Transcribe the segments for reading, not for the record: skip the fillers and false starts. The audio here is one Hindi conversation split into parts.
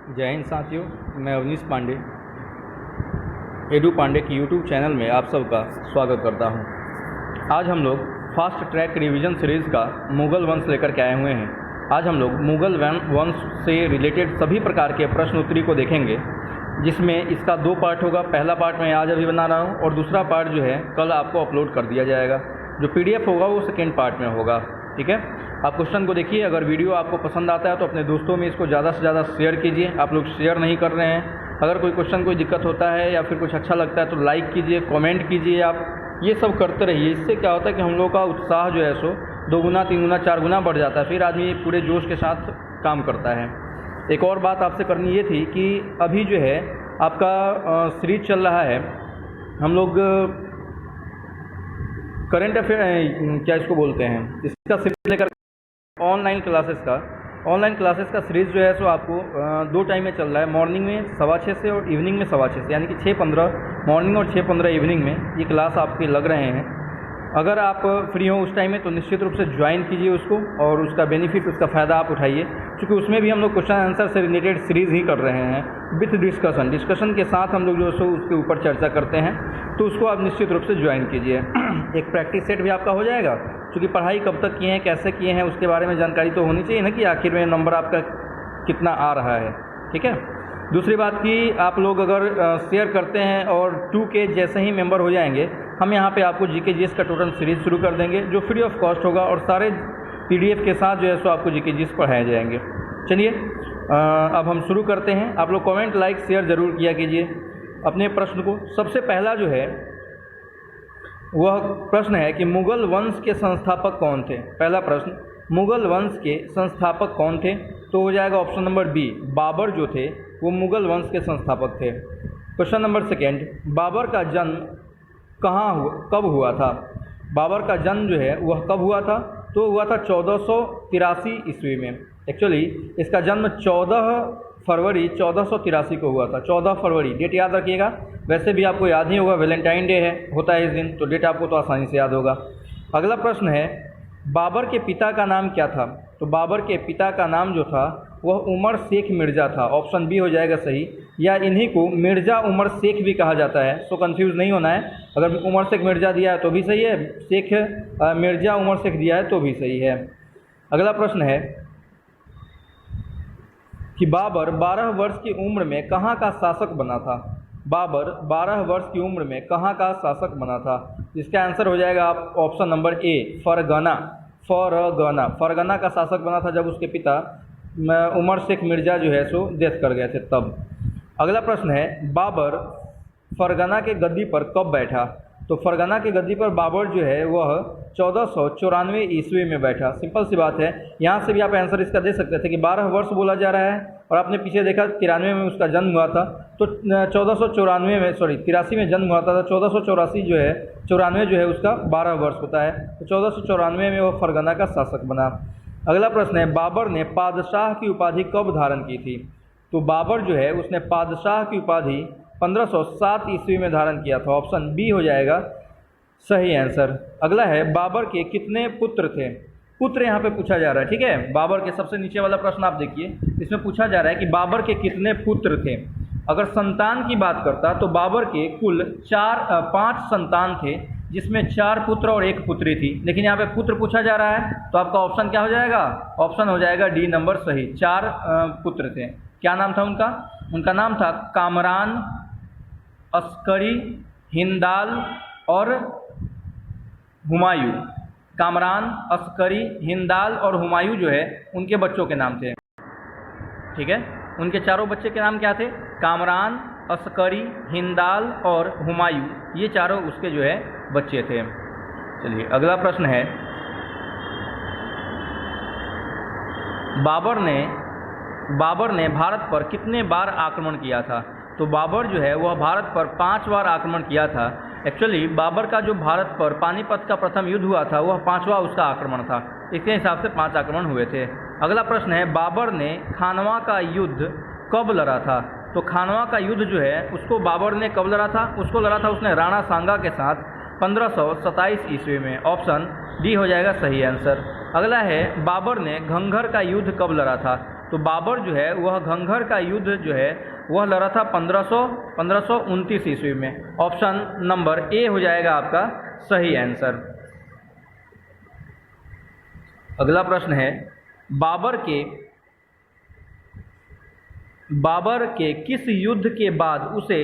जय हिंद साथियों, मैं अवनीश पांडे एडू पांडे की यूट्यूब चैनल में आप सबका स्वागत करता हूं। आज हम लोग फास्ट ट्रैक रिवीजन सीरीज़ का मुग़ल वंश लेकर के आए हुए हैं। आज हम लोग मुग़ल वंश से रिलेटेड सभी प्रकार के प्रश्न उत्तरी को देखेंगे, जिसमें इसका 2 पार्ट होगा। पहला पार्ट मैं आज अभी बना रहा हूं और दूसरा पार्ट जो है कल आपको अपलोड कर दिया जाएगा। जो PDF होगा वो सेकेंड पार्ट में होगा। ठीक है, आप क्वेश्चन को देखिए। अगर वीडियो आपको पसंद आता है तो अपने दोस्तों में इसको ज़्यादा से ज़्यादा शेयर कीजिए। आप लोग शेयर नहीं कर रहे हैं। अगर कोई क्वेश्चन कोई दिक्कत होता है या फिर कुछ अच्छा लगता है तो लाइक कीजिए, कमेंट कीजिए। आप ये सब करते रहिए। इससे क्या होता है कि हम लोग का उत्साह जो है सो 2 गुना 3 गुना 4 गुना बढ़ जाता है। फिर आदमी पूरे जोश के साथ काम करता है। एक और बात आपसे करनी ये थी कि अभी जो है आपका सीरीज चल रहा है। हम लोग करंट अफेयर क्या इसको बोलते हैं, इसका सीरीज लेकर ऑनलाइन क्लासेस का सीरीज़ जो है सो आपको 2 टाइम में चल रहा है। मॉर्निंग में 6:15 से और इवनिंग में 6:15 से, यानी कि 6:15 मॉर्निंग और 6:15 इवनिंग में ये क्लास आपके लग रहे हैं। अगर आप फ्री हो उस टाइम में तो निश्चित रूप से ज्वाइन कीजिए उसको और उसका बेनिफिट, उसका फ़ायदा आप उठाइए, क्योंकि उसमें भी हम लोग क्वेश्चन आंसर से रिलेटेड सीरीज़ ही कर रहे हैं विथ डिस्कशन के साथ हम लोग जो सो उसके ऊपर चर्चा करते हैं। तो उसको आप निश्चित रूप से ज्वाइन कीजिए। एक प्रैक्टिस सेट भी आपका हो जाएगा, क्योंकि पढ़ाई कब तक किए हैं, कैसे किए हैं, उसके बारे में जानकारी तो होनी चाहिए ना, कि आखिर में नंबर आपका कितना आ रहा है। ठीक है। दूसरी बात कि आप लोग अगर शेयर करते हैं और 2K जैसे ही मेंबर हो जाएंगे, हम यहाँ पे आपको GK GS का टोटल सीरीज़ शुरू कर देंगे, जो फ्री ऑफ कॉस्ट होगा और सारे PDF के साथ जो है सो आपको GK GS पढ़ाए जाएंगे। चलिए अब हम शुरू करते हैं। आप लोग कमेंट लाइक शेयर ज़रूर किया कीजिए अपने प्रश्न को। सबसे पहला जो है वह प्रश्न है कि मुग़ल वंश के संस्थापक कौन थे। पहला प्रश्न, मुग़ल वंश के संस्थापक कौन थे? तो हो जाएगा ऑप्शन नंबर बी, बाबर जो थे वो मुग़ल वंश के संस्थापक थे। क्वेश्चन नंबर सेकेंड, बाबर का जन्म कब हुआ था? बाबर का जन्म जो है वह कब हुआ था? तो हुआ था 1483 ईस्वी में। एक्चुअली इसका जन्म 14 फरवरी 1483 को हुआ था। 14 फरवरी डेट याद रखिएगा। वैसे भी आपको याद ही होगा, वैलेंटाइन डे होता है इस दिन, तो डेट आपको तो आसानी से याद होगा। अगला प्रश्न है, बाबर के पिता का नाम क्या था? तो बाबर के पिता का नाम जो था वह उमर शेख मिर्ज़ा था। ऑप्शन बी हो जाएगा सही, या इन्हीं को मिर्ज़ा उमर शेख भी कहा जाता है। सो कंफ्यूज नहीं होना है। अगर उमर शेख मिर्ज़ा दिया है तो भी सही है, शेख मिर्ज़ा उमर शेख दिया है तो भी सही है। अगला प्रश्न है कि बाबर 12 वर्ष की उम्र में कहाँ का शासक बना था? बाबर 12 वर्ष की उम्र में कहाँ का शासक बना था? इसका आंसर हो जाएगा आप ऑप्शन नंबर ए, फरगना का शासक बना था, जब उसके पिता उमर शेख मिर्ज़ा जो है सो डेथ कर गए थे तब। अगला प्रश्न है, बाबर फरगना के गद्दी पर कब बैठा? तो फरगना के गद्दी पर बाबर जो है वह 1494 ईस्वी में बैठा। सिंपल सी बात है। यहाँ से भी आप आंसर इसका दे सकते थे कि 12 वर्ष बोला जा रहा है और आपने पीछे देखा 93 में उसका जन्म हुआ था, तो 83 में जन्म हुआ था, तो 1484 जो है 94 जो है उसका 12 वर्ष होता है, तो 1494 में वह फरगना का शासक बना। अगला प्रश्न है, बाबर ने पादशाह की उपाधि कब धारण की थी? तो बाबर जो है उसने पादशाह की उपाधि 1507 ईस्वी में धारण किया था। ऑप्शन बी हो जाएगा सही आंसर। अगला है, बाबर के कितने पुत्र थे? पुत्र यहाँ पे पूछा जा रहा है। ठीक है, बाबर के सबसे नीचे वाला प्रश्न आप देखिए, इसमें पूछा जा रहा है कि बाबर के कितने पुत्र थे। अगर संतान की बात करता तो बाबर के कुल 5 संतान थे, जिसमें 4 पुत्र और 1 पुत्री थी। लेकिन यहाँ पे पुत्र पूछा जा रहा है, तो आपका ऑप्शन क्या हो जाएगा? ऑप्शन हो जाएगा डी नंबर सही। 4 पुत्र थे। क्या नाम था उनका? उनका नाम था कामरान, अस्करी, हिंदाल और हुमायूं। कामरान, अस्करी, हिंदाल और हुमायूं जो है उनके बच्चों के नाम थे। ठीक है, उनके चारों बच्चे के नाम क्या थे? कामरान, अस्करी, हिंदाल और हुमायूं, ये चारों उसके जो है बच्चे थे। चलिए अगला प्रश्न है, बाबर ने भारत पर कितने बार आक्रमण किया था? तो बाबर जो है वह भारत पर 5 बार आक्रमण किया था। एक्चुअली बाबर का जो भारत पर पानीपत का प्रथम युद्ध हुआ था वह 5वां उसका आक्रमण था। इसके हिसाब से 5 आक्रमण हुए थे। अगला प्रश्न है, बाबर ने खानवा का युद्ध कब लड़ा था? तो खानवा का युद्ध जो है उसको बाबर ने कब लड़ा था? उसको लड़ा था उसने राणा सांगा के साथ 1527 ईस्वी में। ऑप्शन डी हो जाएगा सही आंसर। अगला है, बाबर ने घंघर का युद्ध कब लड़ा था? तो तो बाबर जो है वह घंघर का युद्ध जो है वह लड़ा था 1529 ईस्वी में। ऑप्शन नंबर ए हो जाएगा आपका सही आंसर। अगला प्रश्न है, बाबर के किस युद्ध के बाद उसे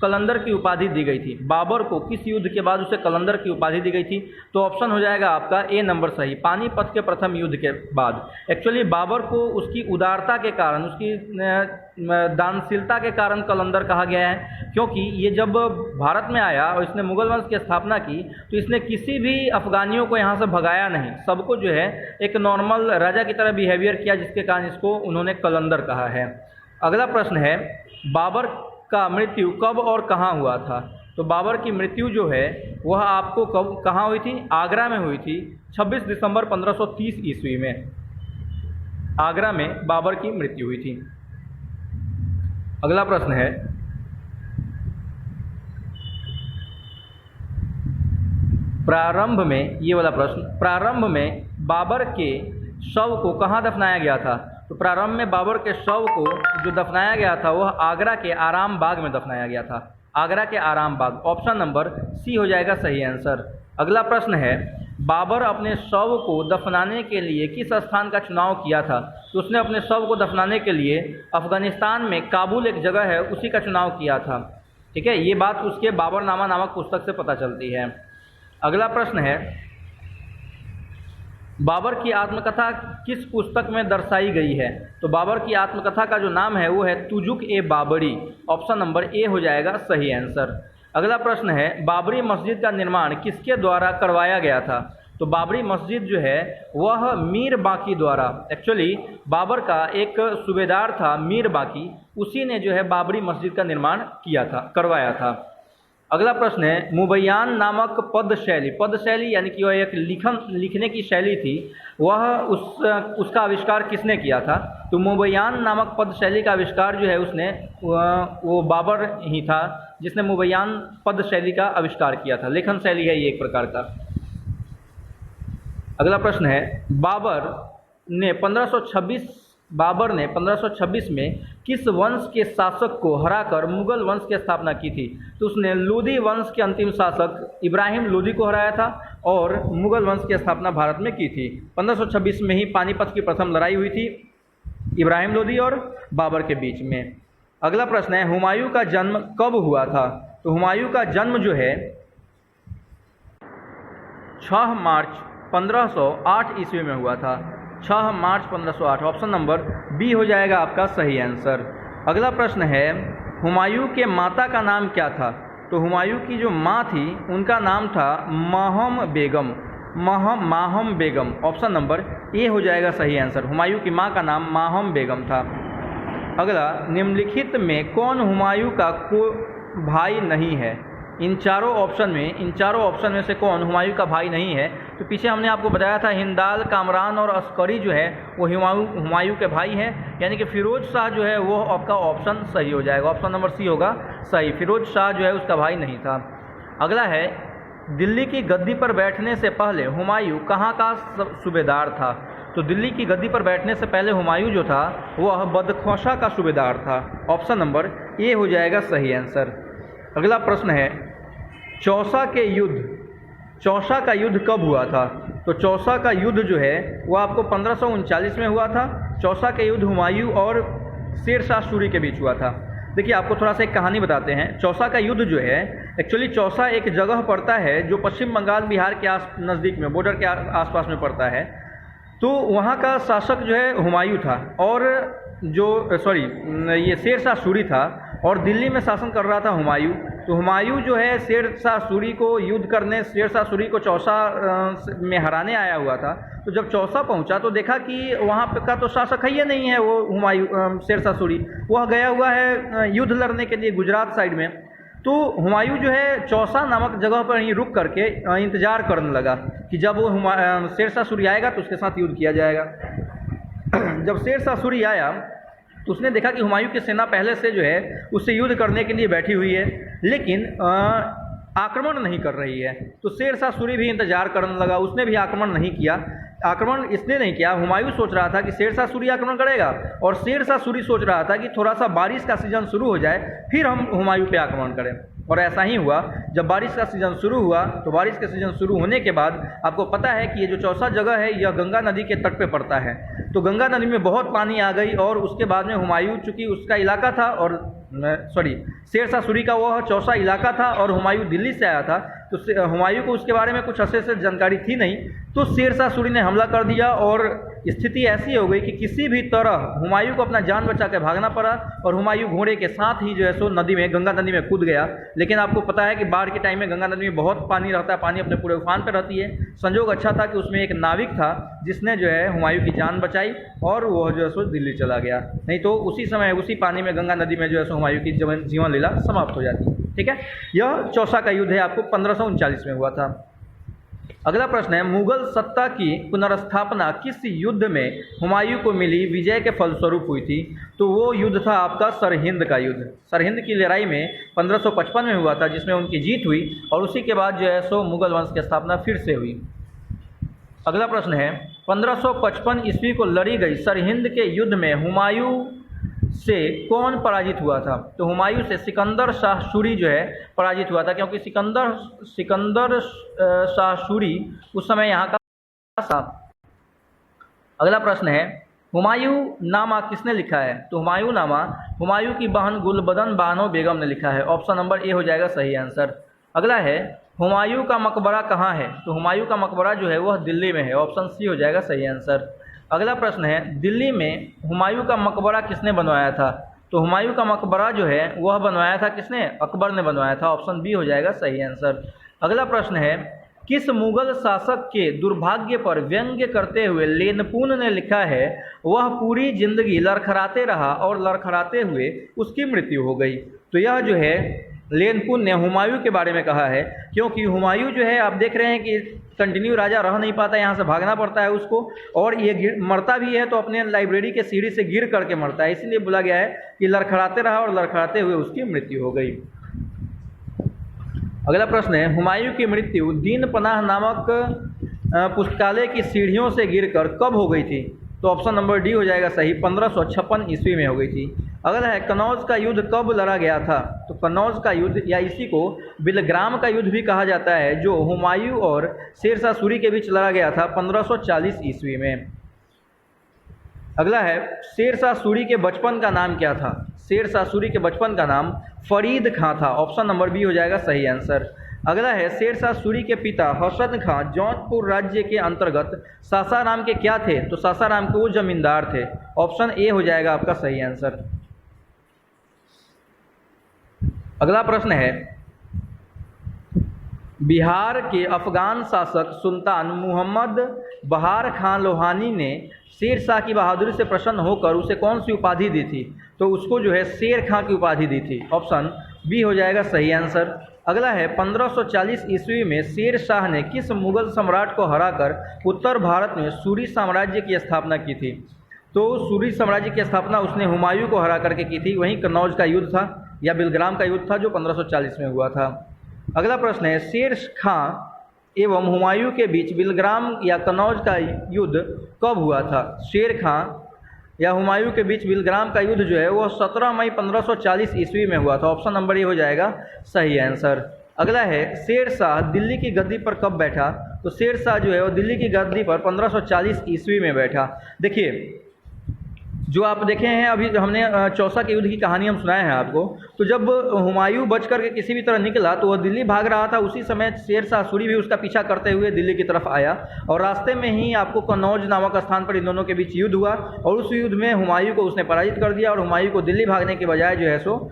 कलंदर की उपाधि दी गई थी? बाबर को किस युद्ध के बाद उसे कलंदर की उपाधि दी गई थी? तो ऑप्शन हो जाएगा आपका ए नंबर सही, पानीपत के प्रथम युद्ध के बाद। एक्चुअली बाबर को उसकी उदारता के कारण, उसकी दानशीलता के कारण कलंदर कहा गया है, क्योंकि ये जब भारत में आया और इसने मुगल वंश की स्थापना की तो इसने किसी भी अफगानियों को यहाँ से भगाया नहीं, सबको जो है एक नॉर्मल राजा की तरह बिहेवियर किया, जिसके कारण इसको उन्होंने कलंदर कहा है। अगला प्रश्न है, बाबर का मृत्यु कब और कहाँ हुआ था? तो बाबर की मृत्यु जो है वह आपको कब कहाँ हुई थी? आगरा में हुई थी 26 दिसंबर 1530 ईस्वी में। आगरा में बाबर की मृत्यु हुई थी। अगला प्रश्न है, प्रारंभ में, ये वाला प्रश्न, प्रारंभ में बाबर के शव को कहाँ दफनाया गया था? तो प्रारंभ में बाबर के शव को जो दफनाया गया था वह आगरा के आराम बाग में दफनाया गया था। आगरा के आराम बाग, ऑप्शन नंबर सी हो जाएगा सही आंसर। अगला प्रश्न है, बाबर अपने शव को दफनाने के लिए किस स्थान का चुनाव किया था? तो उसने अपने शव को दफनाने के लिए अफगानिस्तान में काबुल एक जगह है उसी का चुनाव किया था। ठीक है, ये बात उसके बाबरनामा नामक पुस्तक से पता चलती है। अगला प्रश्न है, बाबर की आत्मकथा किस पुस्तक में दर्शाई गई है? तो बाबर की आत्मकथा का जो नाम है वो है तुजुक ए बाबरी। ऑप्शन नंबर ए हो जाएगा सही आंसर। अगला प्रश्न है, बाबरी मस्जिद का निर्माण किसके द्वारा करवाया गया था? तो बाबरी मस्जिद जो है वह मीर बाकी द्वारा, एक्चुअली बाबर का एक सूबेदार था मीर बाकी, उसी ने जो है बाबरी मस्जिद का निर्माण किया था, करवाया था। अगला प्रश्न है, मुबैयान नामक पद शैली यानी कि वह एक लिखने की शैली थी, वह उसका आविष्कार किसने किया था? तो मुबैयान नामक पद शैली का आविष्कार जो है उसने वो बाबर ही था जिसने मुबैयान पद शैली का आविष्कार किया था। लेखन शैली है ये एक प्रकार का। अगला प्रश्न है, बाबर ने 1526 में किस वंश के शासक को हराकर मुगल वंश की स्थापना की थी? तो उसने लोदी वंश के अंतिम शासक इब्राहिम लोदी को हराया था और मुगल वंश की स्थापना भारत में की थी। 1526 में ही पानीपत की प्रथम लड़ाई हुई थी इब्राहिम लोदी और बाबर के बीच में। अगला प्रश्न है, हुमायूं का जन्म कब हुआ था? तो हुमायूं का जन्म जो है 6 मार्च 1508 ईस्वी में हुआ था। 6 मार्च 1508, ऑप्शन नंबर बी हो जाएगा आपका सही आंसर। अगला प्रश्न है, हुमायूं के माता का नाम क्या था? तो हुमायूं की जो माँ थी उनका नाम था माहम बेगम। ऑप्शन नंबर ए हो जाएगा सही आंसर। हुमायूं की माँ का नाम माहम बेगम था। अगला, निम्नलिखित में कौन हुमायूं का भाई नहीं है? इन चारों ऑप्शन में से कौन हुमायूं का भाई नहीं है? तो पीछे हमने आपको बताया था हिंदाल, कामरान और अस्करी जो है वो हुमायूं के भाई हैं, यानी कि फिरोज शाह जो है वो आपका ऑप्शन सही हो जाएगा। ऑप्शन नंबर सी होगा सही, फिरोज शाह जो है उसका भाई नहीं था। अगला है, दिल्ली की गद्दी पर बैठने से पहले हुमायूं कहाँ का सूबेदार था? तो दिल्ली की गद्दी पर बैठने से पहले हुमायूं जो था वह बदख्शां का सूबेदार था। ऑप्शन नंबर ए हो जाएगा सही आंसर। अगला प्रश्न है, चौसा का युद्ध कब हुआ था? तो चौसा का युद्ध जो है वो आपको 1539 में हुआ था। चौसा का युद्ध हुमायूं और शेर शाह सूरी के बीच हुआ था। देखिए, आपको थोड़ा सा एक कहानी बताते हैं। चौसा का युद्ध जो है, एक्चुअली चौसा एक जगह पड़ता है जो पश्चिम बंगाल बिहार के नज़दीक में, बॉर्डर के आसपास में पड़ता है। तो वहाँ का शासक जो है हुमायूं था और ये शेर शाह सूरी था और दिल्ली में शासन कर रहा था हुमायूं। तो हुमायूं जो है शेर शाह सूरी को युद्ध करने, शेर शाह सूरी को चौसा में हराने आया हुआ था। तो जब चौसा पहुंचा तो देखा कि वहाँ का तो शासक ही नहीं है वो हुमायूं, शेर शाह सूरी, वह गया हुआ है युद्ध लड़ने के लिए गुजरात साइड में। तो हुमायूं जो है चौसा नामक जगह पर ही रुक करके इंतज़ार करने लगा कि जब वो शेर शाह सूरी आएगा तो उसके साथ युद्ध किया जाएगा। जब शेर शाह सूरी आया तो उसने देखा कि हुमायूं की सेना पहले से जो है उससे युद्ध करने के लिए बैठी हुई है, लेकिन आक्रमण नहीं कर रही है। तो शेर शाह सूरी भी इंतजार करने लगा, उसने भी आक्रमण नहीं किया। आक्रमण इसलिए नहीं किया, हुमायूं सोच रहा था कि शेरशाह सूरी आक्रमण करेगा और शेरशाह सूरी सोच रहा था कि थोड़ा सा बारिश का सीजन शुरू हो जाए फिर हम हुमायूं पे आक्रमण करें। और ऐसा ही हुआ। जब बारिश का सीजन शुरू हुआ तो बारिश के सीजन शुरू होने के बाद आपको पता है कि ये जो चौसा जगह है यह गंगा नदी के तट पे पड़ता है, तो गंगा नदी में बहुत पानी आ गई और उसके बाद में हुमायूं, चूँकि उसका इलाका था और शेरशाह सूरी का वह चौसा इलाका था और हुमायूं दिल्ली से आया था, तो हुमायूं को उसके बारे में कुछ अच्छे से जानकारी थी नहीं, तो शेरशाह सूरी ने हमला कर दिया और स्थिति ऐसी हो गई कि किसी भी तरह हुमायूं को अपना जान बचा के भागना पड़ा और हुमायूं घोड़े के साथ ही जो है सो नदी में, गंगा नदी में कूद गया। लेकिन आपको पता है कि बाढ़ के टाइम में गंगा नदी में बहुत पानी रहता है, पानी अपने पूरे उफान पर रहती है। संजोग अच्छा था कि उसमें एक नाविक था जिसने जो है हुमायूं की जान बचाई और वह जो है सो दिल्ली चला गया, नहीं तो उसी समय उसी पानी में गंगा नदी में जो है सो हुमायूं की जीवन लीला समाप्त हो जाती। ठीक है, यह चौसा का युद्ध है, आपको 1539 में हुआ था। अगला प्रश्न है, मुगल सत्ता की पुनर्स्थापना किस युद्ध में हुमायूं को मिली विजय के फलस्वरूप हुई थी? तो वो युद्ध था आपका सरहिंद का युद्ध। सरहिंद की लड़ाई में 1555 में हुआ था जिसमें उनकी जीत हुई और उसी के बाद जो है सो मुगल वंश की स्थापना फिर से हुई। अगला प्रश्न है, 1555 ईस्वी को लड़ी गई सरहिंद के युद्ध में हुमायूं से कौन पराजित हुआ था? तो हुमायूं से सिकंदर शाह सूरी जो है पराजित हुआ था, क्योंकि सिकंदर शाह सूरी उस समय यहाँ का था। अगला प्रश्न है, हुमायूं नामा किसने लिखा है? तो हुमायूं नामा हुमायूं की बहन गुलबदन बानो बेगम ने लिखा है। ऑप्शन नंबर ए हो जाएगा सही आंसर। अगला है, हुमायूं का मकबरा कहाँ है? तो हुमायूं का मकबरा जो है वह दिल्ली में है। ऑप्शन सी हो जाएगा सही आंसर। अगला प्रश्न है, दिल्ली में हुमायूं का मकबरा किसने बनवाया था? तो हुमायूं का मकबरा जो है वह बनवाया था किसने? अकबर ने बनवाया था। ऑप्शन बी हो जाएगा सही आंसर। अगला प्रश्न है, किस मुगल शासक के दुर्भाग्य पर व्यंग्य करते हुए लेनपून ने लिखा है वह पूरी जिंदगी लड़खड़ाते रहा और लड़खड़ाते हुए उसकी मृत्यु हो गई? तो यह जो है लेनपून ने हुमायूं के बारे में कहा है, क्योंकि हुमायूं जो है आप देख रहे हैं कि कंटिन्यू राजा रह नहीं पाता, यहाँ से भागना पड़ता है उसको, और ये मरता भी है तो अपने लाइब्रेरी के सीढ़ी से गिर करके मरता है, इसलिए बोला गया है कि लड़खड़ाते रहा और लड़खड़ाते हुए उसकी मृत्यु हो गई। अगला प्रश्न है, हुमायूं की मृत्यु दीन पनाह नामक पुस्तकालय की सीढ़ियों से गिरकर कब हो गई थी? तो ऑप्शन नंबर डी हो जाएगा सही, 1556 ईस्वी में हो गई थी। अगला है, कनौज का युद्ध कब लड़ा गया था? तो कनौज का युद्ध या इसी को बिलग्राम का युद्ध भी कहा जाता है, जो हुमायूं और शेरशाह सूरी के बीच लड़ा गया था 1540 ईस्वी में। अगला है, शेरशाह सूरी के बचपन का नाम क्या था? शेरशाह सूरी के बचपन का नाम फरीद खां था। ऑप्शन नंबर बी हो जाएगा सही आंसर। अगला है, शेरशाह सूरी के पिता हसन खां जौनपुर राज्य के अंतर्गत सासाराम के क्या थे? तो सासाराम के वो जमींदार थे। ऑप्शन ए हो जाएगा आपका सही आंसर। अगला प्रश्न है, बिहार के अफगान शासक सुल्तान मुहम्मद बहार खां लोहानी ने शेरशाह की बहादुरी से प्रसन्न होकर उसे कौन सी उपाधि दी थी? तो उसको जो है शेर खां की उपाधि दी थी। ऑप्शन बी हो जाएगा सही आंसर। अगला है, 1540 ईस्वी में शेर शाह ने किस मुगल सम्राट को हराकर उत्तर भारत में सूरी साम्राज्य की स्थापना की थी? तो सूरी साम्राज्य की स्थापना उसने हुमायूं को हरा करके की थी। वहीं कन्नौज का युद्ध था या बिलग्राम का युद्ध था जो 1540 में हुआ था। अगला प्रश्न है, शेर खां एवं हुमायूं के बीच बिलग्राम या कन्नौज का युद्ध कब हुआ था? शेर खां या हुमायूं के बीच बिलग्राम का युद्ध जो है वह 17 मई 1540 ईस्वी में हुआ था। ऑप्शन नंबर ए हो जाएगा सही आंसर। अगला है, शेर शाह दिल्ली की गद्दी पर कब बैठा? तो शेर शाह जो है वो दिल्ली की गद्दी पर 1540 ईस्वी में बैठा। देखिए, जो आप देखे हैं अभी हमने चौसा के युद्ध की कहानी हम सुनाए हैं आपको, तो जब हुमायूं बच करके किसी भी तरह निकला तो वह दिल्ली भाग रहा था, उसी समय शेरशाह सूरी भी उसका पीछा करते हुए दिल्ली की तरफ आया और रास्ते में ही आपको कन्नौज नामक स्थान पर इन दोनों के बीच युद्ध हुआ और उस युद्ध में हुमायूं को उसने पराजित कर दिया और हुमायूं को दिल्ली भागने के बजाय जो है सो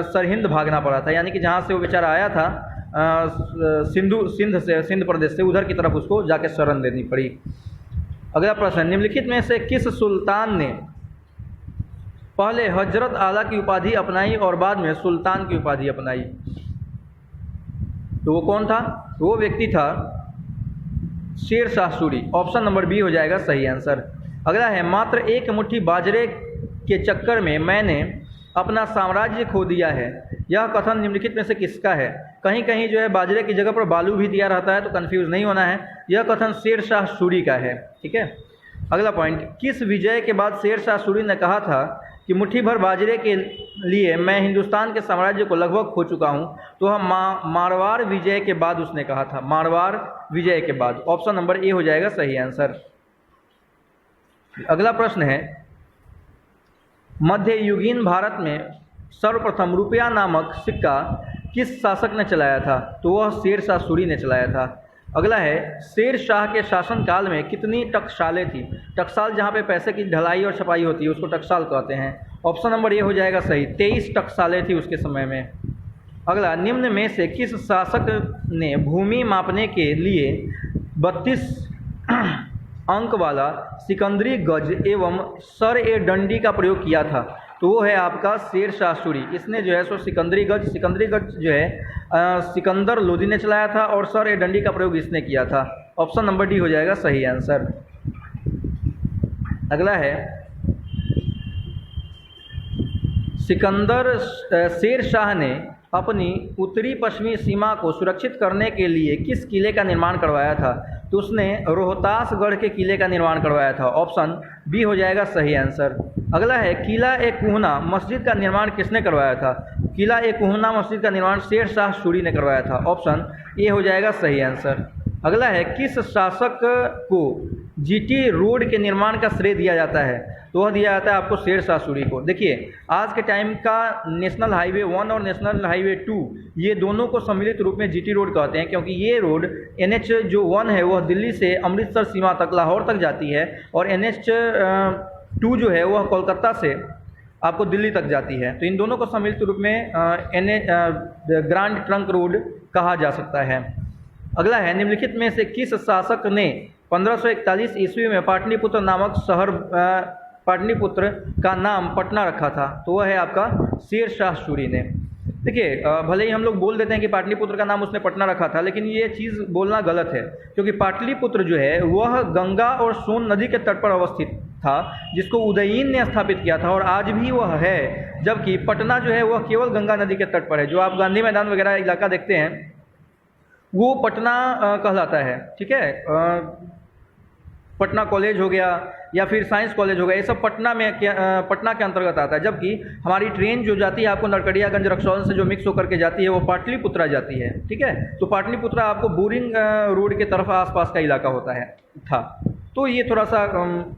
सरहिंद भागना पड़ा था, यानी कि जहाँ से वो बेचारा आया था सिंध प्रदेश से, उधर की तरफ उसको जाके शरण देनी पड़ी। अगला प्रश्न, निम्नलिखित में से किस सुल्तान ने पहले हजरत आला की उपाधि अपनाई और बाद में सुल्तान की उपाधि अपनाई? तो वो कौन था? वो व्यक्ति था Sher Shah Suri. Option number B हो जाएगा सही आंसर। अगला है, मात्र एक मुट्ठी बाजरे के चक्कर में मैंने अपना साम्राज्य खो दिया है। यह कथन निम्नलिखित में से किसका है? कहीं कहीं जो है बाजरे की जगह पर बालू भी दिया रहता है, तो कंफ्यूज नहीं होना है। यह कथन शेर शाह सूरी का है। ठीक है, अगला पॉइंट, किस विजय के बाद शेर शाह सूरी ने कहा था कि मुट्ठी भर बाजरे के लिए मैं हिंदुस्तान के साम्राज्य को लगभग खो चुका हूं? तो हम मारवाड़ विजय के बाद उसने कहा था, मारवाड़ विजय के बाद। ऑप्शन नंबर ए हो जाएगा सही आंसर। अगला प्रश्न है, मध्ययुगीन भारत में सर्वप्रथम रुपया नामक सिक्का किस शासक ने चलाया था? तो वह शेर शाह सूरी ने चलाया था। अगला है, शेर शाह के शासनकाल में कितनी टकसालें थी? टकसाल जहाँ पे पैसे की ढलाई और छपाई होती है उसको टकसाल कहते हैं। ऑप्शन नंबर ए हो जाएगा सही, 23 टकसालें थी उसके समय में। अगला, निम्न में से किस शासक ने भूमि मापने के लिए 32 अंक वाला सिकंदरी गज एवं सर ए डंडी का प्रयोग किया था? तो वो है आपका शेर शाह सूरी। इसने जो है सो सिकंदरी गज जो है सिकंदर लोदी ने चलाया था और सर ए डंडी का प्रयोग इसने किया था। ऑप्शन नंबर डी हो जाएगा सही आंसर। अगला है, शेर शाह ने अपनी उत्तरी पश्चिमी सीमा को सुरक्षित करने के लिए किस किले का निर्माण करवाया था? तो उसने रोहतासगढ़ के किले का निर्माण करवाया था। ऑप्शन बी हो जाएगा सही आंसर। अगला है, किला ए कुहना मस्जिद का निर्माण किसने करवाया था? किला ए कुहना मस्जिद का निर्माण शेर शाह सूरी ने करवाया था। ऑप्शन ए हो जाएगा सही आंसर। अगला है, किस शासक को जीटी रोड के निर्माण का श्रेय दिया जाता है? तो वह दिया जाता है आपको शेर शाह सूरी को। देखिए, आज के टाइम का नेशनल हाईवे 1 और नेशनल हाईवे 2 ये दोनों को सम्मिलित रूप में जीटी रोड कहते हैं, क्योंकि ये रोड NH जो 1 है वह दिल्ली से अमृतसर सीमा तक लाहौर तक जाती है और NH 2 जो है वह कोलकाता से आपको दिल्ली तक जाती है। तो इन दोनों को सम्मिलित रूप में ग्रैंड ट्रंक रोड कहा जा सकता है। अगला है, निम्नलिखित में से किस शासक ने 1541 ईस्वी में पाटलिपुत्र नामक शहर पाटलिपुत्र का नाम पटना रखा था? तो वह है आपका शेर शाह सूरी ने। देखिए, भले ही हम लोग बोल देते हैं कि पाटलिपुत्र का नाम उसने पटना रखा था, लेकिन ये चीज़ बोलना गलत है, क्योंकि पाटलिपुत्र जो है वह गंगा और सोन नदी के तट पर अवस्थित था, जिसको उदयीन ने स्थापित किया था और आज भी वह है। जबकि पटना जो है वह केवल गंगा नदी के तट पर है। जो आप गांधी मैदान वगैरह इलाका देखते हैं वो पटना कहलाता है। ठीक है, पटना कॉलेज हो गया या फिर साइंस कॉलेज हो गया, ये सब पटना के अंतर्गत आता है। जबकि हमारी ट्रेन जो जाती है आपको नरकड़ियागंज रक्सौल से जो मिक्स होकर के जाती है वो पाटलिपुत्रा जाती है। ठीक है, तो पाटलिपुत्रा आपको बोरिंग रोड के तरफ आसपास का इलाका होता है था। तो ये थोड़ा सा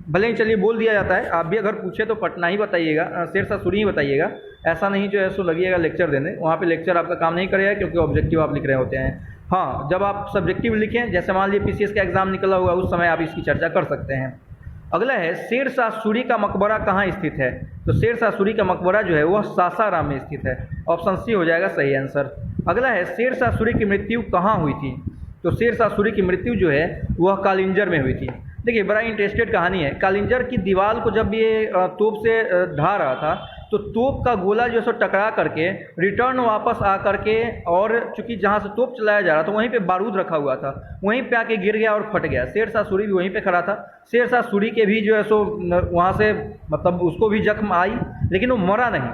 भले ही चलिए बोल दिया जाता है, आप भी अगर पूछे तो पटना ही बताइएगा, शेर शाह सूरी ही बताइएगा। ऐसा नहीं जो है सो लगिएगा लेक्चर देने, वहाँ पे लेक्चर आपका काम नहीं करेगा, क्योंकि ऑब्जेक्टिव आप लिख रहे होते हैं। हाँ, जब आप सब्जेक्टिव लिखें, जैसे मान लीजिए PCS का एग्जाम निकला हुआ, उस समय आप इसकी चर्चा कर सकते हैं। अगला है, शेर शाह सूरी का मकबरा कहाँ स्थित है? तो शेर शाह सूरी का मकबरा जो है वह सासाराम में स्थित है। ऑप्शन सी हो जाएगा सही आंसर। अगला है, शेर शाह सूरी की मृत्यु कहाँ हुई थी? तो शेर शाह सूरी की मृत्यु जो है वह कालिंजर में हुई थी। देखिए, बड़ा इंटरेस्टेड कहानी है। कालिंजर की दीवार को जब ये तोप से ढा रहा था तो तोप का गोला जो है सो टकरा करके रिटर्न वापस आ करके, और चूंकि जहाँ से तोप चलाया जा रहा था वहीं पे बारूद रखा हुआ था, वहीं पे आके गिर गया और फट गया। शेर शाह सूरी भी वहीं पे खड़ा था। शेर शाह सूरी के भी जो है सो वहाँ से मतलब उसको भी जख्म आई, लेकिन वो मरा नहीं।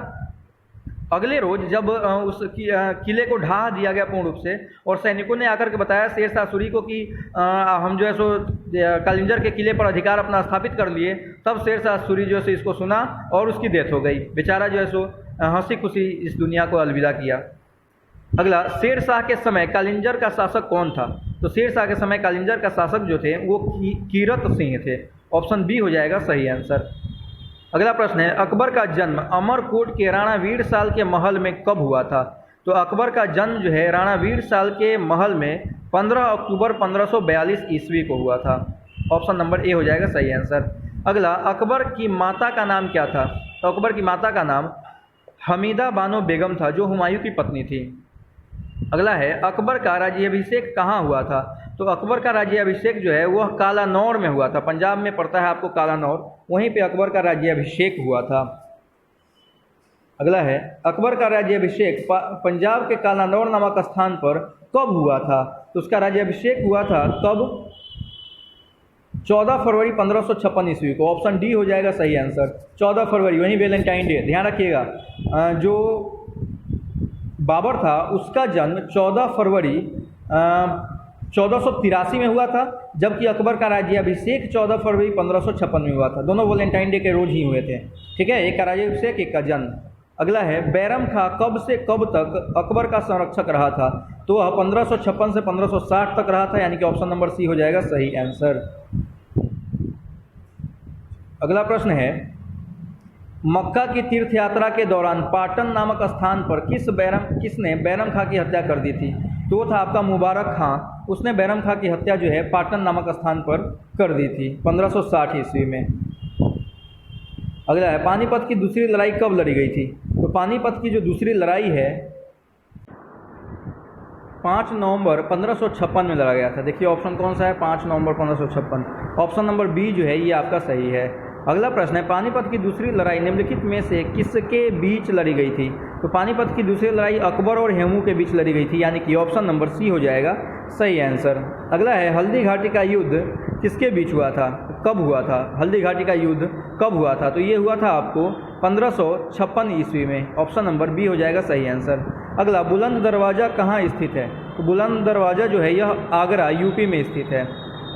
अगले रोज जब उस किले को ढा दिया गया पूर्ण रूप से और सैनिकों ने आकर के बताया शेर शाह सूरी को कि हम जो है सो कालिंजर के किले पर अधिकार अपना स्थापित कर लिए, तब शेर शाह सूरी जो है सो इसको सुना और उसकी डेथ हो गई। बेचारा जो है सो हंसी खुशी इस दुनिया को अलविदा किया। अगला, शेर शाह के समय कालिंजर का शासक कौन था? तो शेर शाह के समय कालिंजर का शासक जो थे वो कीरत सिंह थे। ऑप्शन बी हो जाएगा सही आंसर। अगला प्रश्न है, अकबर का जन्म अमरकोट के राणा वीरसाल के महल में कब हुआ था? तो अकबर का जन्म जो है राणा वीरसाल के महल में 15 अक्टूबर 1542 ईस्वी को हुआ था। ऑप्शन नंबर ए हो जाएगा सही आंसर। अगला, अकबर की माता का नाम क्या था? तो अकबर की माता का नाम हमीदा बानो बेगम था, जो हुमायूं की पत्नी थी। अगला है, अकबर का राज्याभिषेक कहाँ हुआ था? तो अकबर का राज्याभिषेक जो है वह कालानौर में हुआ था। पंजाब में पड़ता है आपको कालानौर, वहीं पे अकबर का राज्याभिषेक हुआ था। अगला है, अकबर का राज्याभिषेक पंजाब के कालानौर नामक स्थान पर कब हुआ था? तो उसका राज्याभिषेक हुआ था कब? 14 फरवरी 1556 ईस्वी को। ऑप्शन डी हो जाएगा सही आंसर, 14 फरवरी, वहीं वैलेंटाइन डे। ध्यान रखिएगा, जो बाबर था उसका जन्म 14 फरवरी 1483 में हुआ था, जबकि अकबर का राज्याभिषेक 14 फरवरी 1556 में हुआ था। दोनों वैलेंटाइन डे के रोज ही हुए थे। ठीक है, एक का राज्याभिषेक, एक का जन्म। अगला है बैरम खां कब से कब तक अकबर का संरक्षक रहा था? तो वह 1556 से 1560 तक रहा था, यानी कि ऑप्शन नंबर सी हो जाएगा सही आंसर। अगला प्रश्न है मक्का की तीर्थ यात्रा के दौरान पाटन नामक स्थान पर किसने बैरम खां की हत्या कर दी थी? तो वो था आपका मुबारक खां। उसने बैरम खां की हत्या जो है पाटन नामक स्थान पर कर दी थी 1560 ईस्वी में। अगला है पानीपत की दूसरी लड़ाई कब लड़ी गई थी? तो पानीपत की जो दूसरी लड़ाई है 5 नवंबर 1556 में लड़ा गया था। देखिए ऑप्शन कौन सा है, 5 नवंबर 1556। ऑप्शन नंबर बी जो है ये आपका सही है। अगला प्रश्न है पानीपत की दूसरी लड़ाई निम्नलिखित में से किसके बीच लड़ी गई थी? तो पानीपत की दूसरी लड़ाई अकबर और हेमू के बीच लड़ी गई थी, यानी कि ऑप्शन नंबर सी हो जाएगा सही आंसर। अगला है हल्दी घाटी का युद्ध किसके बीच हुआ था, कब हुआ था? हल्दी घाटी का युद्ध कब हुआ था? तो ये हुआ था आपको 1556 ईस्वी में। ऑप्शन नंबर बी हो जाएगा सही आंसर। अगला बुलंद दरवाज़ा कहाँ स्थित है? तो बुलंद दरवाज़ा जो है यह आगरा यूपी में स्थित है।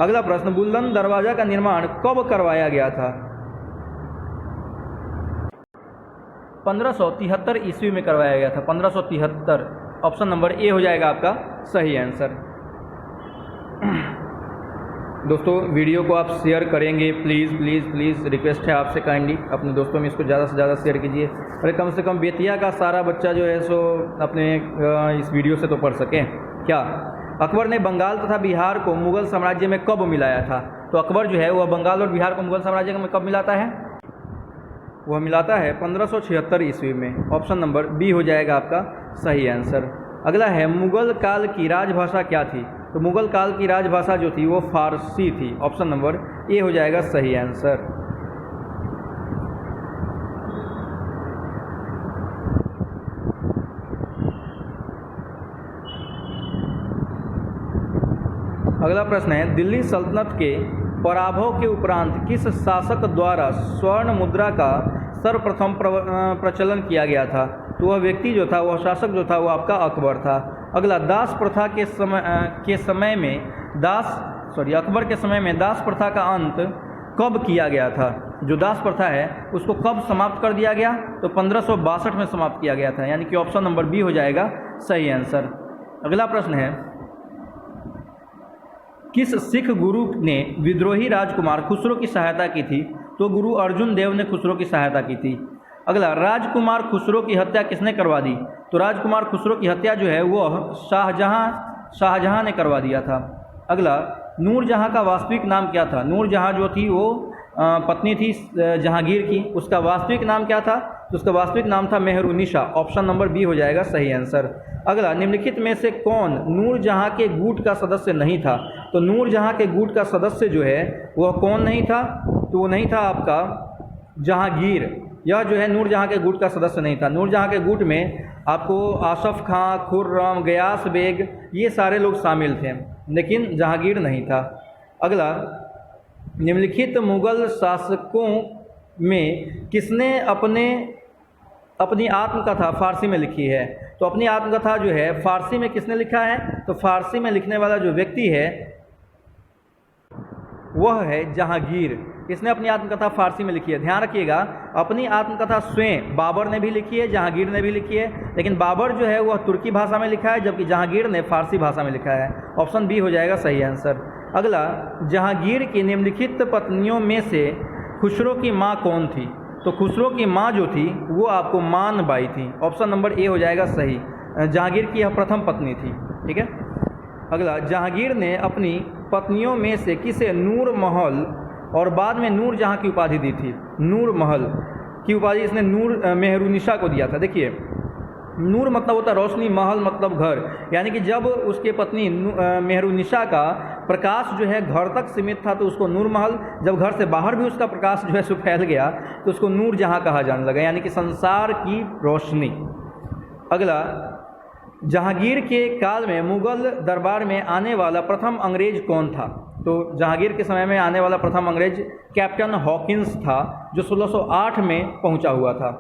अगला प्रश्न बुलंद दरवाज़ा का निर्माण कब करवाया गया था? 1573 ईस्वी में करवाया गया था, 1573। ऑप्शन नंबर ए हो जाएगा आपका सही आंसर। दोस्तों वीडियो को आप शेयर करेंगे प्लीज़ प्लीज़ प्लीज़, रिक्वेस्ट है आपसे काइंडली अपने दोस्तों में इसको ज़्यादा से ज़्यादा शेयर कीजिए, और कम से कम बेतिया का सारा बच्चा जो है सो अपने इस वीडियो से तो पढ़ सकें। क्या अकबर ने बंगाल तथा बिहार को मुगल साम्राज्य में कब मिलाया था? तो अकबर जो है वह बंगाल और बिहार को मुगल साम्राज्य में कब मिलाता है? वह मिलाता है 1576 ईस्वी में। ऑप्शन नंबर बी हो जाएगा आपका सही आंसर। अगला है मुगल काल की राजभाषा क्या थी? तो मुगल काल की राजभाषा जो थी वो फारसी थी। ऑप्शन नंबर ए हो जाएगा सही आंसर। अगला प्रश्न है दिल्ली सल्तनत के पराभव के उपरांत किस शासक द्वारा स्वर्ण मुद्रा का सर्वप्रथम प्रचलन किया गया था? तो वह व्यक्ति जो था, वह शासक जो था वो आपका अकबर था। अगला दास प्रथा के समय में अकबर के समय में दास प्रथा का अंत कब किया गया था? जो दास प्रथा है उसको कब समाप्त कर दिया गया? तो 1562 में समाप्त किया गया था, यानी कि ऑप्शन नंबर बी हो जाएगा सही आंसर। अगला प्रश्न है किस सिख गुरु ने विद्रोही राजकुमार खुसरो की सहायता की थी? तो गुरु अर्जुन देव ने खुसरो की सहायता की थी। अगला राजकुमार खुसरो की हत्या किसने करवा दी? तो राजकुमार खुसरो की हत्या जो है वह शाहजहां ने करवा दिया था। अगला नूरजहां का वास्तविक नाम क्या था? नूरजहां जो थी वो पत्नी थी जहांगीर की, उसका वास्तविक नाम क्या था? तो उसका वास्तविक नाम था मेहरुनिशा। ऑप्शन नंबर बी हो जाएगा सही आंसर। अगला निम्नलिखित में से कौन नूरजहां के गुट का सदस्य नहीं था? तो नूरजहां के गुट का सदस्य जो है वह कौन नहीं था? तो वो नहीं था आपका जहांगीर। यह जो है नूरजहां के गुट का सदस्य नहीं था। नूरजहां के गुट में आपको आसफ खां, खुर्रम, गयास बेग ये सारे लोग शामिल थे, लेकिन जहांगीर नहीं था। अगला निम्नलिखित मुगल शासकों में किसने अपनी आत्मकथा फारसी में लिखी है? तो अपनी आत्मकथा जो है फारसी में किसने लिखा है? तो फारसी में लिखने वाला जो व्यक्ति है वह है जहांगीर। इसने अपनी आत्मकथा फारसी में लिखी है। ध्यान रखिएगा अपनी आत्मकथा स्वयं बाबर ने भी लिखी है, जहांगीर ने भी लिखी है, लेकिन बाबर जो है वह तुर्की भाषा में लिखा है, जबकि जहांगीर ने फारसी भाषा में लिखा है। ऑप्शन बी हो जाएगा सही आंसर। अगला जहांगीर की निम्नलिखित पत्नियों में से खुसरो की माँ कौन थी? तो खुसरो की माँ जो थी वो आपको मान बाई थी। ऑप्शन नंबर ए हो जाएगा सही। जहांगीर की यह प्रथम पत्नी थी। ठीक है। अगला जहांगीर ने अपनी पत्नियों में से किसे नूर महल और बाद में नूर जहां की उपाधि दी थी? नूर महल की उपाधि इसने नूर मेहरुनिशा को दिया था। देखिए नूर मतलब होता है रोशनी, महल मतलब घर, यानी कि जब उसके पत्नी मेहरुनिशा का प्रकाश जो है घर तक सीमित था तो उसको नूर महल, जब घर से बाहर भी उसका प्रकाश जो है सो फैल गया तो उसको नूर जहां कहा जाने लगा, यानी कि संसार की रोशनी। अगला जहांगीर के काल में मुगल दरबार में आने वाला प्रथम अंग्रेज कौन था? तो जहांगीर के समय में आने वाला प्रथम अंग्रेज कैप्टन हॉकिंस था, जो 1608 में पहुंचा हुआ था।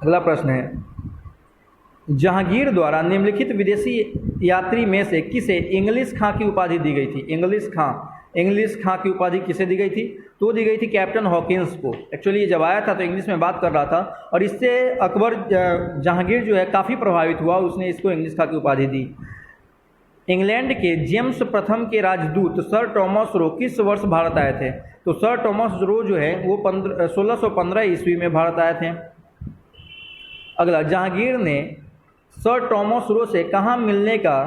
अगला प्रश्न है, जहांगीर द्वारा निम्नलिखित विदेशी यात्री में से किसे इंग्लिश खां की उपाधि दी गई थी? इंग्लिश खां की उपाधि किसे दी गई थी? तो दी गई थी कैप्टन हॉकिंस को। एक्चुअली ये जब आया था तो इंग्लिश में बात कर रहा था और इससे अकबर जहांगीर जो है काफ़ी प्रभावित हुआ, उसने इसको इंग्लिश खां की उपाधि दी। इंग्लैंड के जेम्स प्रथम के राजदूत सर टॉमस रो किस वर्ष भारत आए थे? तो सर टॉमस रो जो है वो 1615 ईस्वी में भारत आए थे। अगला, जहांगीर ने सर टॉमस रो से कहाँ मिलने का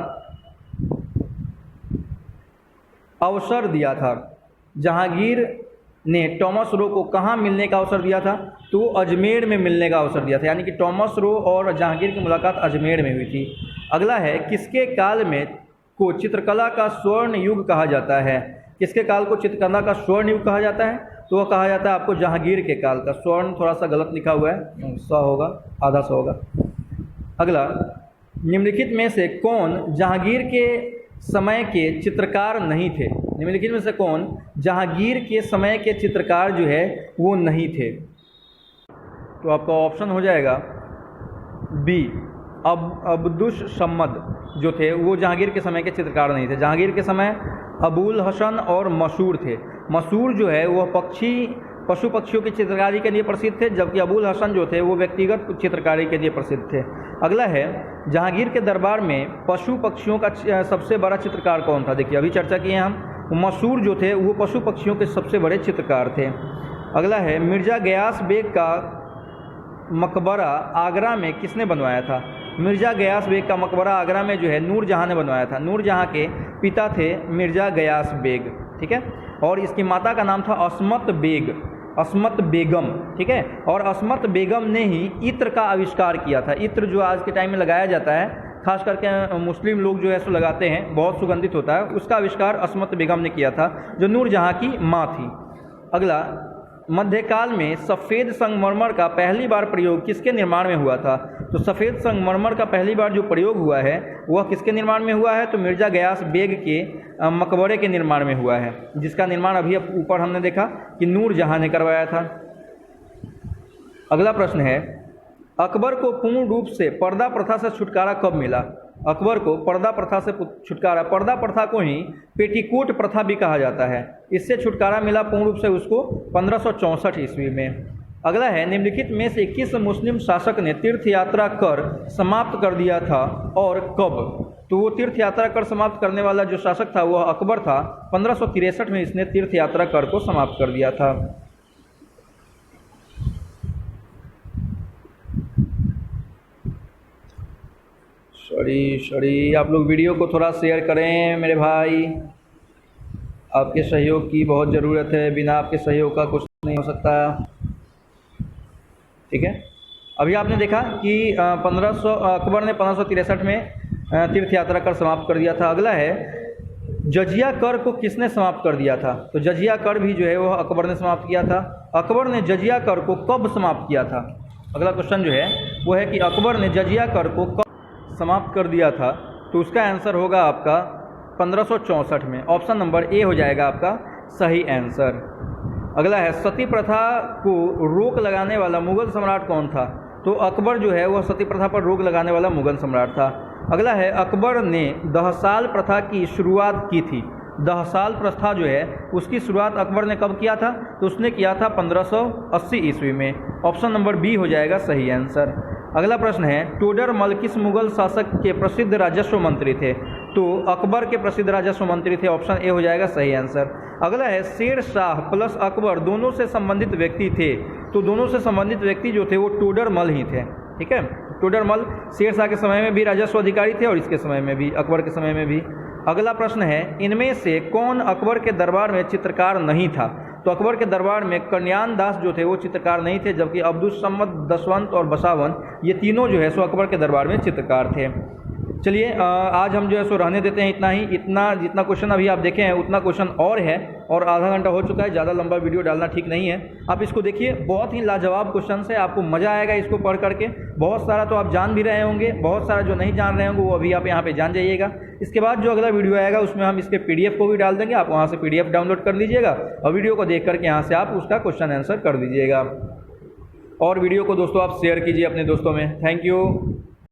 अवसर दिया था? जहांगीर ने टॉमस रो को कहाँ मिलने का अवसर दिया था? तो अजमेर में मिलने का अवसर दिया था, यानी कि टॉमस रो और जहांगीर की मुलाकात अजमेर में हुई थी। अगला है, किसके काल में को चित्रकला का स्वर्ण युग कहा जाता है? किसके काल को चित्रकला का स्वर्ण युग कहा जाता है? तो वह कहा जाता है आपको जहांगीर के काल का। स्वर्ण थोड़ा सा गलत लिखा हुआ है, 100 होगा, आधा 100 होगा। अगला, निम्नलिखित में से कौन जहांगीर के समय के चित्रकार नहीं थे? निम्नलिखित में से कौन जहांगीर के समय के चित्रकार जो है वो नहीं थे? तो आपका ऑप्शन हो जाएगा बी, अब्दुस सम्मद जो थे वो जहांगीर के समय के चित्रकार नहीं थे। जहांगीर के समय अबुल हसन और मसूर थे। मसूर जो है वह पशु पक्षियों की चित्रकारी के लिए प्रसिद्ध थे, जबकि अबुल हसन जो थे वो व्यक्तिगत चित्रकारी के लिए प्रसिद्ध थे। अगला है, जहांगीर के दरबार में पशु पक्षियों का सबसे बड़ा चित्रकार कौन था? देखिए अभी चर्चा किए हम, मसूर जो थे वो पशु पक्षियों के सबसे बड़े चित्रकार थे। अगला है, मिर्ज़ा गयास बेग का मकबरा आगरा में किसने बनवाया था? मिर्ज़ा गयास बेग का मकबरा आगरा में जो है नूरजहाँ ने बनवाया था। नूरजहाँ के पिता थे मिर्ज़ा गयास बेग, ठीक है, और इसकी माता का नाम था अस्मत बेगम, ठीक है। और अस्मत बेगम ने ही इत्र का आविष्कार किया था। इत्र जो आज के टाइम में लगाया जाता है, खास करके मुस्लिम लोग जो है सो लगाते हैं, बहुत सुगंधित होता है, उसका आविष्कार अस्मत बेगम ने किया था, जो नूरजहाँ की माँ थी। अगला, मध्यकाल में सफ़ेद संगमरमर का पहली बार प्रयोग किसके निर्माण में हुआ था? तो सफ़ेद संगमरमर का पहली बार जो प्रयोग हुआ है वह किसके निर्माण में हुआ है? तो मिर्ज़ा गयास बेग के मकबरे के निर्माण में हुआ है, जिसका निर्माण अभी ऊपर हमने देखा कि नूरजहाँ ने करवाया था। अगला प्रश्न है, अकबर को पूर्ण रूप से पर्दा प्रथा से छुटकारा कब मिला? अकबर को पर्दा प्रथा से छुटकारा, पर्दा प्रथा को ही पेटीकोट प्रथा भी कहा जाता है, इससे छुटकारा मिला पूर्ण रूप से उसको 1564 ईस्वी में। अगला है, निम्नलिखित में से किस मुस्लिम शासक ने तीर्थ यात्रा कर समाप्त कर दिया था और कब? तो वो तीर्थ यात्रा कर समाप्त करने वाला जो शासक था वह अकबर था। 1563 में इसने तीर्थ यात्रा कर को समाप्त कर दिया था। सॉरी आप लोग वीडियो को थोड़ा शेयर करें मेरे भाई, आपके सहयोग की बहुत ज़रूरत है, बिना आपके सहयोग का कुछ नहीं हो सकता, ठीक है। अभी आपने देखा कि अकबर ने 1563 में तीर्थ यात्रा कर समाप्त कर दिया था। अगला है, जजिया कर को किसने समाप्त कर दिया था? तो जजिया कर भी जो है वह अकबर ने समाप्त किया था। अकबर ने जजिया कर को कब समाप्त किया था? अगला क्वेश्चन जो है वो है कि अकबर ने जजिया कर को कब समाप्त कर दिया था? तो उसका आंसर होगा आपका 1564 में। ऑप्शन नंबर ए हो जाएगा आपका सही आंसर। अगला है, सती प्रथा को रोक लगाने वाला मुगल सम्राट कौन था? तो अकबर जो है वह सती प्रथा पर रोक लगाने वाला मुगल सम्राट था। अगला है, अकबर ने दहसाल प्रथा की शुरुआत की थी। दहसाल प्रथा जो है उसकी शुरुआत अकबर ने कब किया था? तो उसने किया था 1580 ईस्वी में। ऑप्शन नंबर बी हो जाएगा सही आंसर। अगला प्रश्न है, टोडरमल किस मुगल शासक के प्रसिद्ध राजस्व मंत्री थे? तो अकबर के प्रसिद्ध राजस्व मंत्री थे। ऑप्शन ए हो जाएगा सही आंसर। अगला है, शेर शाह प्लस अकबर दोनों से संबंधित व्यक्ति थे। तो दोनों से संबंधित व्यक्ति जो थे वो टोडरमल ही थे, ठीक है। टोडरमल शेर शाह के समय में भी राजस्व अधिकारी थे और इसके समय में भी, अकबर के समय में भी। अगला प्रश्न है, इनमें से कौन अकबर के दरबार में चित्रकार नहीं था? तो अकबर के दरबार में कल्याण दास जो थे वो चित्रकार नहीं थे, जबकि अब्दुस सम्मद, दसवंत और बसावन ये तीनों जो है सो अकबर के दरबार में चित्रकार थे। चलिए आज हम जो है सो रहने देते हैं इतना ही। जितना क्वेश्चन अभी आप देखे हैं उतना क्वेश्चन और है, और आधा घंटा हो चुका है, ज़्यादा लंबा वीडियो डालना ठीक नहीं है। आप इसको देखिए, बहुत ही लाजवाब क्वेश्चन है, आपको मज़ा आएगा इसको पढ़ करके। बहुत सारा तो आप जान भी रहे होंगे, बहुत सारा जो नहीं जान रहे होंगे वो अभी आप यहाँ पे जान जाइएगा। इसके बाद जो अगला वीडियो आएगा उसमें हम इसके PDF को भी डाल देंगे, आप वहाँ से PDF डाउनलोड कर लीजिएगा और वीडियो को देख करके यहाँ से आप उसका क्वेश्चन आंसर कर दीजिएगा। और वीडियो को दोस्तों आप शेयर कीजिए अपने दोस्तों में। Thank you.